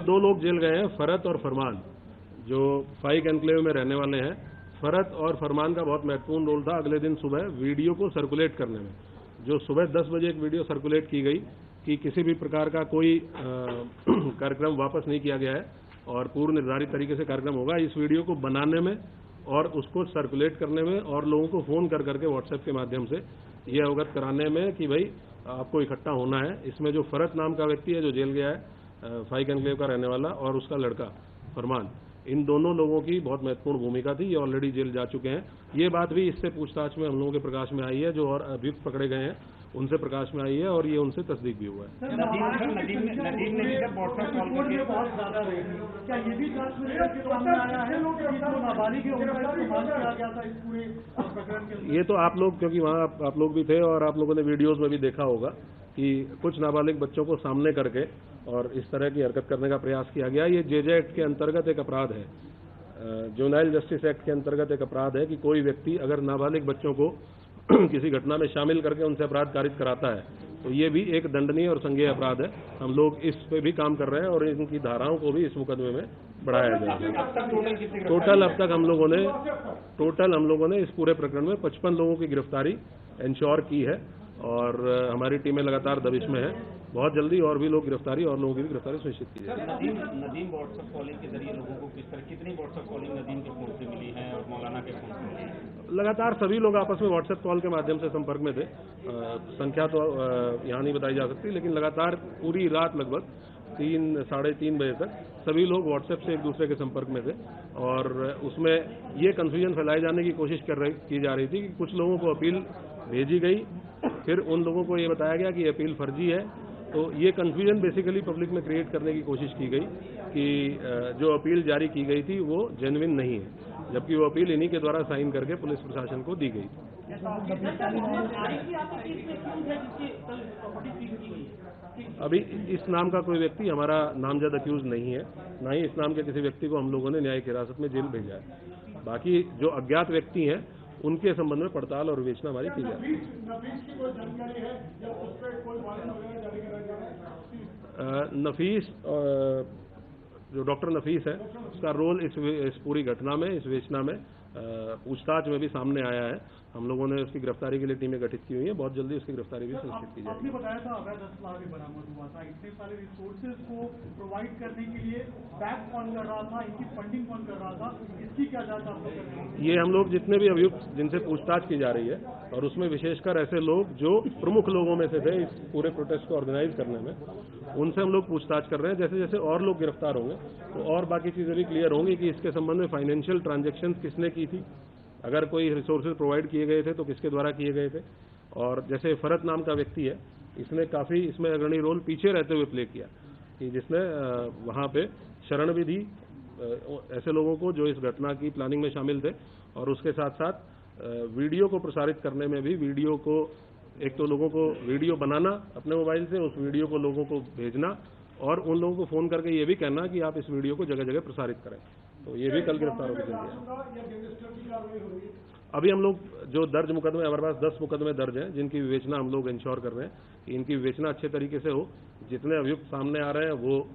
दो लोग जेल गए हैं, फरत और फरमान, जो फाइक एनक्लेव में रहने वाले हैं। फरत और फरमान का बहुत महत्वपूर्ण रोल था अगले दिन सुबह वीडियो को सर्कुलेट करने में। जो सुबह 10 बजे एक वीडियो सर्कुलेट की गई कि किसी भी प्रकार का कोई कार्यक्रम वापस नहीं किया गया है और पूर्व निर्धारित तरीके से कार्यक्रम होगा, इस वीडियो को बनाने में और उसको सर्कुलेट करने में और लोगों को फ़ोन कर करके व्हाट्सएप के माध्यम से ये अवगत कराने में कि भाई आपको इकट्ठा होना है। इसमें जो फरत नाम का व्यक्ति है जो जेल गया है, फाइक एनक्लेव का रहने वाला, और उसका लड़का फरमान, इन दोनों लोगों की बहुत महत्वपूर्ण भूमिका थी। ये ऑलरेडी जेल जा चुके हैं। ये बात भी इससे पूछताछ में हम लोगों के प्रकाश में आई है, जो और अभियुक्त पकड़े गए हैं उनसे प्रकाश में आई है और ये उनसे तस्दीक भी हुआ है। ये तो आप लोग, क्योंकि वहाँ आप लोग भी थे और आप लोगों ने वीडियोस में भी देखा होगा कि कुछ नाबालिग बच्चों को सामने करके और इस तरह की हरकत करने का प्रयास किया गया। ये जेजे एक्ट के अंतर्गत एक अपराध है, जुवेनाइल जस्टिस एक्ट के अंतर्गत एक अपराध है कि कोई व्यक्ति अगर नाबालिग बच्चों को किसी घटना में शामिल करके उनसे अपराध कारित कराता है तो ये भी एक दंडनीय और संज्ञेय अपराध है। हम लोग इस पे भी काम कर रहे हैं और इनकी धाराओं को भी इस मुकदमे में बढ़ाया जाएगा। टोटल अब तक हम लोगों ने इस पूरे प्रकरण में 55 लोगों की गिरफ्तारी इंश्योर की है और हमारी टीमें लगातार दबिश में है। बहुत जल्दी और भी लोग गिरफ्तारी और लोगों की भी गिरफ्तारी सुनिश्चित की जाएगी। नदीम व्हाट्सएप कॉलिंग के जरिए लोगों को किस तरह, कितनी व्हाट्सएप कॉलिंग नदीम के फोन से मिली है और मौलाना के फोन से मिली है? लगातार सभी लोग आपस में व्हाट्सएप कॉल के माध्यम से संपर्क में थे। संख्या तो यहाँ नहीं बताई जा सकती, लेकिन लगातार पूरी रात लगभग 3-3:30 बजे तक सभी लोग व्हाट्सएप से एक दूसरे के संपर्क में थे और उसमें ये कन्फ्यूजन फैलाए जाने की कोशिश की जा रही थी कि कुछ लोगों को अपील भेजी गई, फिर उन लोगों को ये बताया गया कि अपील फर्जी है। तो ये कन्फ्यूजन बेसिकली पब्लिक में क्रिएट करने की कोशिश की गई कि जो अपील जारी की गई थी वो जेन्युइन नहीं है, जबकि वो अपील इन्हीं के द्वारा साइन करके पुलिस प्रशासन को दी गई। अभी इस नाम का कोई व्यक्ति हमारा नामजद अक्यूज नहीं है, ना ही इस नाम के किसी व्यक्ति को हम लोगों ने न्यायिक हिरासत में जेल भेजा है। बाकी जो अज्ञात व्यक्ति हैं उनके संबंध में पड़ताल और विवेचना हमारी की जाए। नफीस, जो डॉक्टर नफीस है, उसका रोल इस पूरी घटना में, इस विवेचना में, पूछताछ में भी सामने आया है। हम लोगों ने उसकी गिरफ्तारी के लिए टीमें गठित की हुई है। बहुत जल्दी उसकी गिरफ्तारी भी सुनिश्चित की जाएगी। आपने बताया था अवैध असला भी बरामद हुआ था, इतने सारे रिसोर्सेज को प्रोवाइड करने के लिए बैक कौन कर रहा था, इनकी फंडिंग कौन कर रहा था, इसकी क्या जांच आप लोग कर रहे हैं? ये हम लोग जितने भी अभियुक्त जिनसे पूछताछ की जा रही है और उसमें विशेषकर ऐसे लोग जो प्रमुख लोगों में से थे इस पूरे प्रोटेस्ट को ऑर्गेनाइज करने में, उनसे हम लोग पूछताछ कर रहे हैं। जैसे जैसे और लोग गिरफ्तार होंगे तो और बाकी चीजें भी क्लियर होंगी कि इसके संबंध में फाइनेंशियल ट्रांजैक्शन किसने की थी, अगर कोई रिसोर्सेज प्रोवाइड किए गए थे तो किसके द्वारा किए गए थे। और जैसे फरत नाम का व्यक्ति है, इसने काफी इसमें अग्रणी रोल पीछे रहते हुए प्ले किया कि जिसने वहां पे शरण भी दी ऐसे लोगों को जो इस घटना की प्लानिंग में शामिल थे, और उसके साथ साथ वीडियो को प्रसारित करने में भी, वीडियो को, एक तो लोगों को वीडियो बनाना अपने मोबाइल से, उस वीडियो को लोगों को भेजना और उन लोगों को फोन करके ये भी कहना कि आप इस वीडियो को जगह जगह प्रसारित करें। तो ये भी कल गिरफ्तार होकर चल गया। अभी हम लोग जो दर्ज मुकदमे, हमारे पास 10 मुकदमे दर्ज हैं जिनकी विवेचना हम लोग इंश्योर कर रहे हैं कि इनकी विवेचना अच्छे तरीके से हो। जितने अभियुक्त सामने आ रहे हैं वो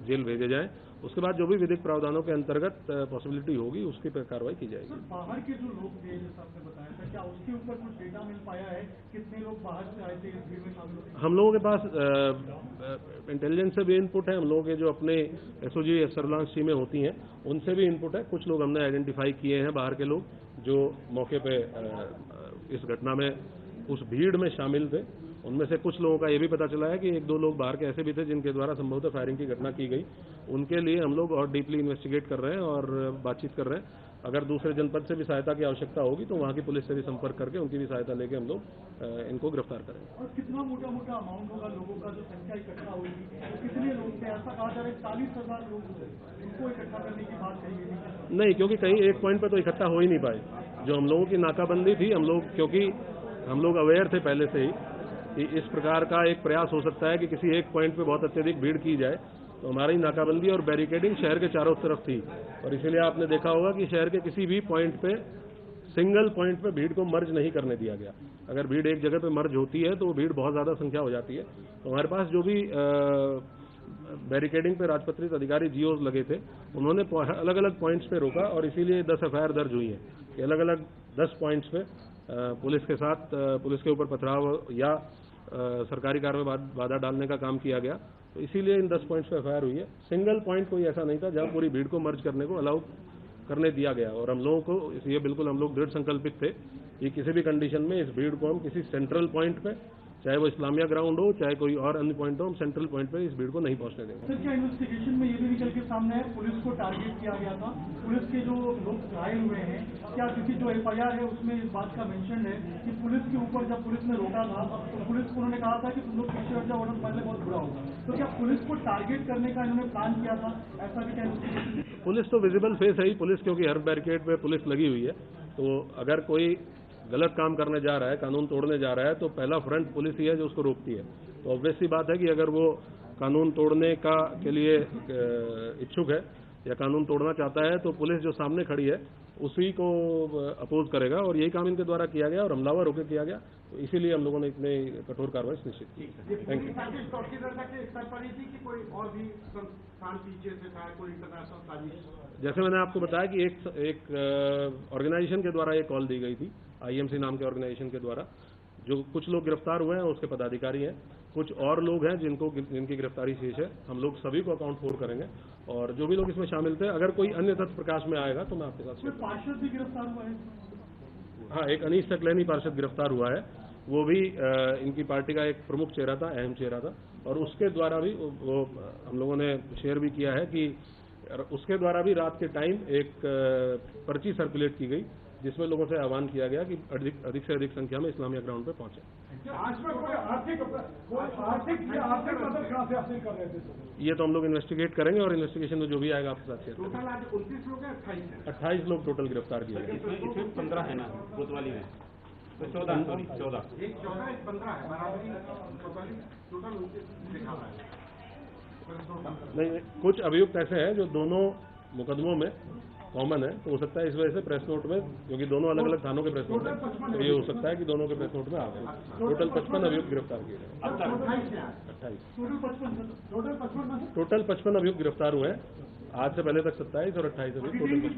जेल भेजे जाएं। उसके बाद जो भी विधिक प्रावधानों के अंतर्गत पॉसिबिलिटी होगी उसकी पर कार्रवाई की जाएगी। बाहर के जो लोग थे, जैसा आपने बताया था, क्या उसके ऊपर कुछ डेटा मिल पाया है? कितने लोग बाहर से आए थे इस भीड़ में शामिल हुए? हम लोगों के पास इंटेलिजेंस से भी इनपुट है, हम लोगों के जो अपने एसओजी सर्विलांस टीमें होती हैं उनसे भी इनपुट है। कुछ लोग हमने आइडेंटिफाई किए हैं बाहर के लोग जो मौके पे इस घटना में उस भीड़ में शामिल थे। उनमें से कुछ लोगों का ये भी पता चला है कि 1-2 लोग बाहर के ऐसे भी थे जिनके द्वारा संभवतः फायरिंग की घटना की गई। उनके लिए हम लोग और डीपली इन्वेस्टिगेट कर रहे हैं और बातचीत कर रहे हैं। अगर दूसरे जनपद से भी सहायता की आवश्यकता होगी तो वहाँ की पुलिस से भी संपर्क करके उनकी भी सहायता लेके हम लोग इनको गिरफ्तार करेंगे। और कितना मोटा अमाउंट होगा लोगों का जो संख्या इकट्ठा होगी, तो कितने लोग थे? ऐसा कहा जा रहा है 40,000 लोग उनको इकट्ठा करने की बात कही गई। नहीं, क्योंकि कहीं एक पॉइंट पर तो इकट्ठा हो ही नहीं पाए। जो हम लोगों की नाकाबंदी थी, हम लोग, क्योंकि हम लोग अवेयर थे पहले से ही कि इस प्रकार का एक प्रयास हो सकता है कि किसी एक पॉइंट पे बहुत अत्यधिक भीड़ की जाए, तो हमारी नाकाबंदी और बैरिकेडिंग शहर के चारों तरफ थी। और इसीलिए आपने देखा होगा कि शहर के किसी भी पॉइंट पे, सिंगल पॉइंट पे भीड़ को मर्ज नहीं करने दिया गया। अगर भीड़ एक जगह पे मर्ज होती है तो वो भीड़ बहुत ज्यादा संख्या हो जाती है। तो हमारे पास जो भी बैरिकेडिंग पे राजपत्रित अधिकारी जीओज लगे थे, उन्होंने अलग अलग पॉइंट्स पे रोका और इसीलिए 10 एफआईआर दर्ज हुई है कि अलग अलग 10 पॉइंट्स पे पुलिस के साथ पुलिस के ऊपर पथराव या सरकारी कार्य में बाधा डालने का काम किया गया, तो इसीलिए इन 10 पॉइंट्स पे एफआईआर हुई है। सिंगल पॉइंट कोई ऐसा नहीं था जहां पूरी भीड़ को मर्ज करने को अलाउ करने दिया गया, और हम लोगों को ये बिल्कुल हम लोग दृढ़ संकल्पित थे कि किसी भी कंडीशन में इस भीड़ को हम किसी सेंट्रल पॉइंट पे, चाहे वो इस्लामिया ग्राउंड हो चाहे कोई और अन्य पॉइंट हो, हम सेंट्रल पॉइंट पे इस भीड़ को नहीं पहुंचने देंगे। सर, क्या इन्वेस्टिगेशन में ये भी निकल के सामने है पुलिस को टारगेट किया गया था? पुलिस के जो लोग घायल हुए हैं, क्या किसी जो एफआईआर है उसमें इस बात का मेंशन है कि पुलिस के ऊपर जब पुलिस ने रोका था तो पुलिस को उन्होंने कहा था कि तुम लोग पीछे हट जाओ, ऑर्डर पहले बहुत बुरा होगा, तो क्या पुलिस को टारगेट करने का इन्होंने प्लान किया था? ऐसा भी क्या इन्वेस्टिगेशन? पुलिस तो विजिबल फेस है ही पुलिस, क्योंकि हर बैरिकेड पे पुलिस लगी हुई है, तो अगर कोई गलत काम करने जा रहा है, कानून तोड़ने जा रहा है, तो पहला फ्रंट पुलिस ही है जो उसको रोकती है। तो ऑब्वियस सी बात है कि अगर वो कानून तोड़ने का के लिए इच्छुक है या कानून तोड़ना चाहता है, तो पुलिस जो सामने खड़ी है उसी को अपोज करेगा, और यही काम इनके द्वारा किया गया और हमलावर होकर किया गया, तो इसीलिए हम लोगों ने इतने कठोर कार्रवाई सुनिश्चित की। Thank you. जैसे मैंने आपको बताया कि एक ऑर्गेनाइजेशन के द्वारा एक कॉल दी गई थी, आईएमसी नाम के ऑर्गेनाइजेशन के द्वारा, जो कुछ लोग गिरफ्तार हुए हैं उसके पदाधिकारी हैं, कुछ और लोग हैं जिनकी गिरफ्तारी शेष है। हम लोग सभी को अकाउंट फोर करेंगे, और जो भी लोग इसमें शामिल थे, अगर कोई अन्य तथ्य प्रकाश में आएगा तो मैं आपके साथ शेयर करूंगा। पार्षद भी गिरफ्तार हुआ है? हाँ, एक अनीश सकलैनी पार्षद गिरफ्तार हुआ है, वो भी इनकी पार्टी का एक प्रमुख चेहरा था, अहम चेहरा था, और उसके द्वारा भी वो हम लोगों ने शेयर भी किया है कि उसके द्वारा भी रात के टाइम एक पर्ची सर्कुलेट की गई जिसमें लोगों से आह्वान किया गया कि अधिक से अधिक संख्या में इस्लामिया ग्राउंड पे पहुंचे। ये तो हम लोग इन्वेस्टिगेट करेंगे और इन्वेस्टिगेशन में जो भी आएगा आपके साथ शेयर करेंगे। टोटल आज 29 लोग हैं, 28 लोग टोटल गिरफ्तार किए गए। इसमें 15 है ना कोतवाली में, तो 14 सॉरी 14 एक 14 एक 15 है, बराबरी टोटल लिखा हुआ है। नहीं, कुछ अभियुक्त ऐसे हैं जो दोनों मुकदमों में कॉमन है, तो हो सकता है इस वजह से प्रेस नोट में, क्योंकि दोनों अलग अलग थानों के प्रेस नोट है, तो ये हो सकता है कि दोनों के प्रेस नोट में आ गए। टोटल 55 अभियुक्त गिरफ्तार किए गए। 28 टोटल 55 अभियुक्त गिरफ्तार हुए हैं। आज से पहले तक 27 और 28 अभियुक्त टोटल 55।